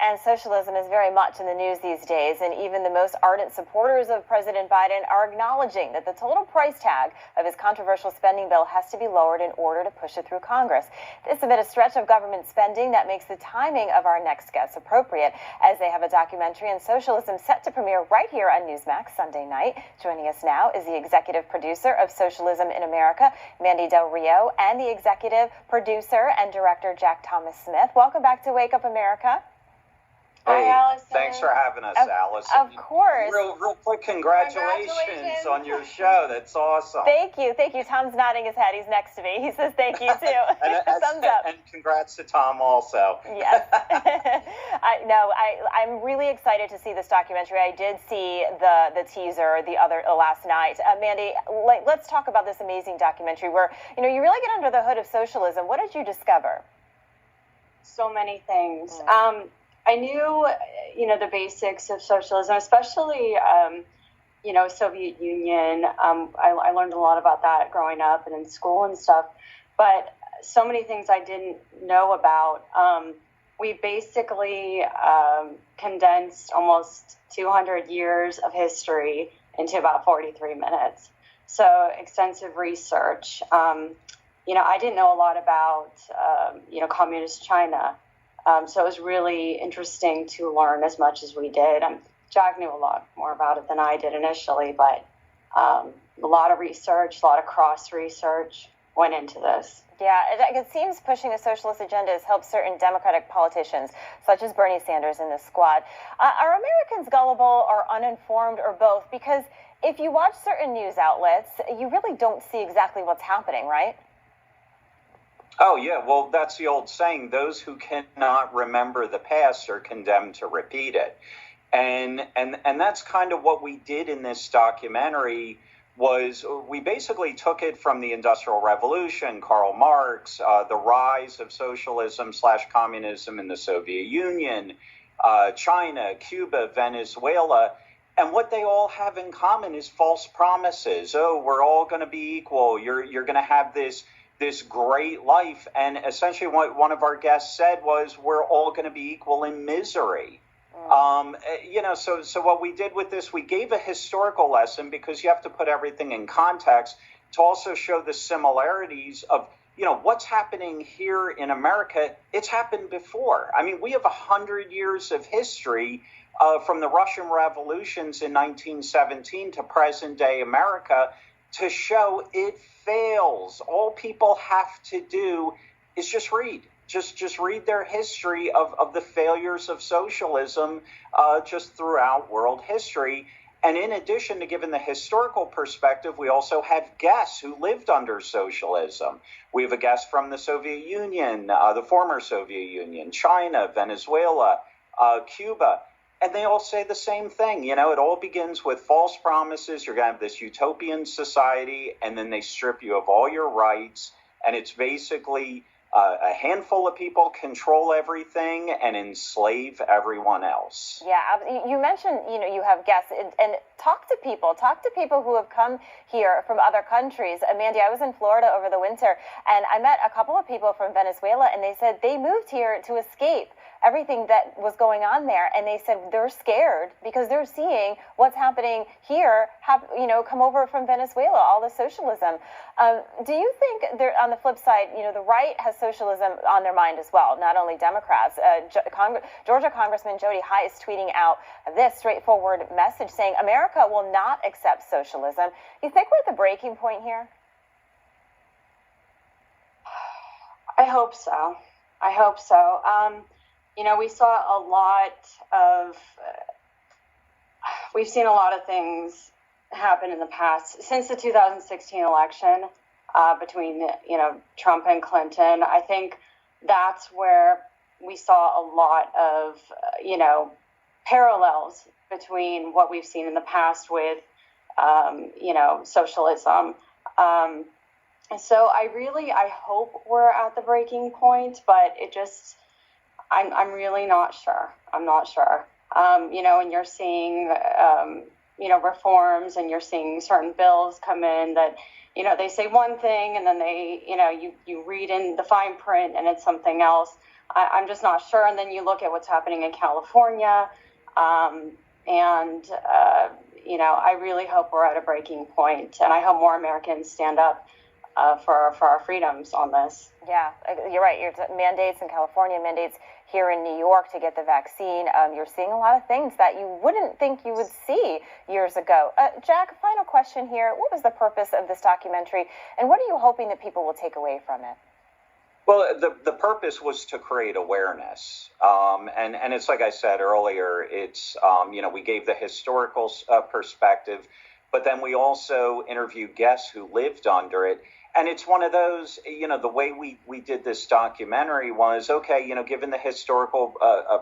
and socialism is very much in the news these days, and even the most ardent supporters of President Biden are acknowledging that the total price tag of his controversial spending bill has to be lowered in order to push it through Congress. This amid a stretch of government spending that makes the timing of our next guests appropriate, as they have a documentary on socialism set to premiere right here on Newsmax Sunday night. Joining us now is the executive producer of Socialism in America, Mandy Del Rio, and the executive producer and director, Jack Thomas Smith. Welcome back to Wake Up America. Hey, hi, Alison. Thanks for having us, Alison. Of course. Real quick, congratulations on your show. That's awesome. Thank you. Tom's nodding his head. He's next to me. He says thank you, too. Thumbs up. And congrats to Tom also. Yes. I'm really excited to see this documentary. I did see the teaser last night. Mandy, let's talk about this amazing documentary where, you really get under the hood of socialism. What did you discover? So many things. I knew, the basics of socialism, especially, Soviet Union. I learned a lot about that growing up and in school and stuff, but so many things I didn't know about. We basically condensed almost 200 years of history into about 43 minutes. So extensive research. I didn't know a lot about, communist China. So it was really interesting to learn as much as we did. Jack knew a lot more about it than I did initially, but a lot of research, a lot of cross-research went into this. Yeah, it seems pushing a socialist agenda has helped certain Democratic politicians, such as Bernie Sanders in this squad. Are Americans gullible or uninformed or both? Because if you watch certain news outlets, you really don't see exactly what's happening, right? Oh, yeah. Well, that's the old saying. Those who cannot remember the past are condemned to repeat it. And that's kind of what we did in this documentary. Was we basically took it from the Industrial Revolution, Karl Marx, the rise of socialism/communism in the Soviet Union, China, Cuba, Venezuela. And what they all have in common is false promises. Oh, we're all going to be equal. You're going to have this great life. And essentially what one of our guests said was, we're all going to be equal in misery. So what we did with this, we gave a historical lesson because you have to put everything in context to also show the similarities of, what's happening here in America. It's happened before. I mean, we have 100 years of history from the Russian revolutions in 1917 to present day America to show it fails. All people have to do is just read. Just read their history of the failures of socialism just throughout world history. And in addition to giving the historical perspective, we also have guests who lived under socialism. We have a guest from the Soviet Union, the former Soviet Union, China, Venezuela, Cuba. And they all say the same thing. It all begins with false promises. You're going to have this utopian society, and then they strip you of all your rights. And it's basically a handful of people control everything and enslave everyone else. Yeah, you mentioned, you have guests, and talk to people who have come here from other countries. Mandy, I was in Florida over the winter, and I met a couple of people from Venezuela, and they said they moved here to escape everything that was going on there, and they said they're scared because they're seeing what's happening here, come over from Venezuela, all the socialism. Do you think, on the flip side, the right has socialism on their mind as well, not only Democrats? Georgia Congressman Jody Hice is tweeting out this straightforward message saying America will not accept socialism. You think we're at the breaking point here? I hope so. We saw we've seen a lot of things happen in the past since the 2016 election between, Trump and Clinton. I think that's where we saw a lot of, parallels between what we've seen in the past with, socialism. So I hope we're at the breaking point, but I'm really not sure. I'm not sure. And you're seeing, reforms, and you're seeing certain bills come in that, they say one thing, and then they, you read in the fine print and it's something else. I'm just not sure. And then you look at what's happening in California, I really hope we're at a breaking point, and I hope more Americans stand up for our freedoms on this. Yeah, you're right. Mandates in California, mandates here in New York to get the vaccine. You're seeing a lot of things that you wouldn't think you would see years ago. Jack, final question here. What was the purpose of this documentary, and what are you hoping that people will take away from it? Well, the purpose was to create awareness. And it's like I said earlier, it's, we gave the historical perspective, but then we also interviewed guests who lived under it. And it's one of those, the way we did this documentary was, okay, given the historical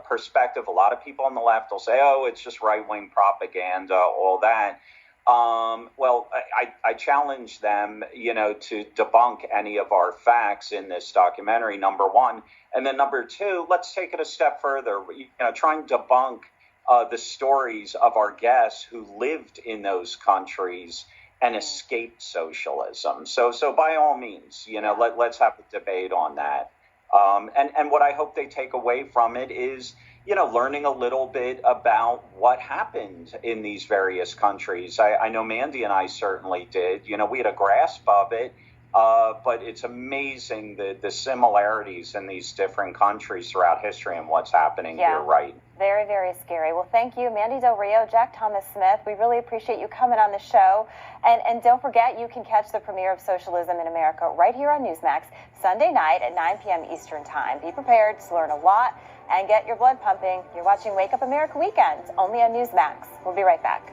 perspective, a lot of people on the left will say, oh, it's just right-wing propaganda, all that. I challenge them, to debunk any of our facts in this documentary, number one. And then number two, let's take it a step further, try and debunk the stories of our guests who lived in those countries and escaped socialism. So by all means, let's have a debate on that. And what I hope they take away from it is, learning a little bit about what happened in these various countries. I know Mandy and I certainly did. We had a grasp of it, but it's amazing the similarities in these different countries throughout history and what's happening here, right? Very, very scary. Well, thank you, Mandy Del Rio, Jack Thomas Smith. We really appreciate you coming on the show. And don't forget, you can catch the premiere of Socialism in America right here on Newsmax, Sunday night at 9 p.m. Eastern Time. Be prepared to learn a lot and get your blood pumping. You're watching Wake Up America Weekend, only on Newsmax. We'll be right back.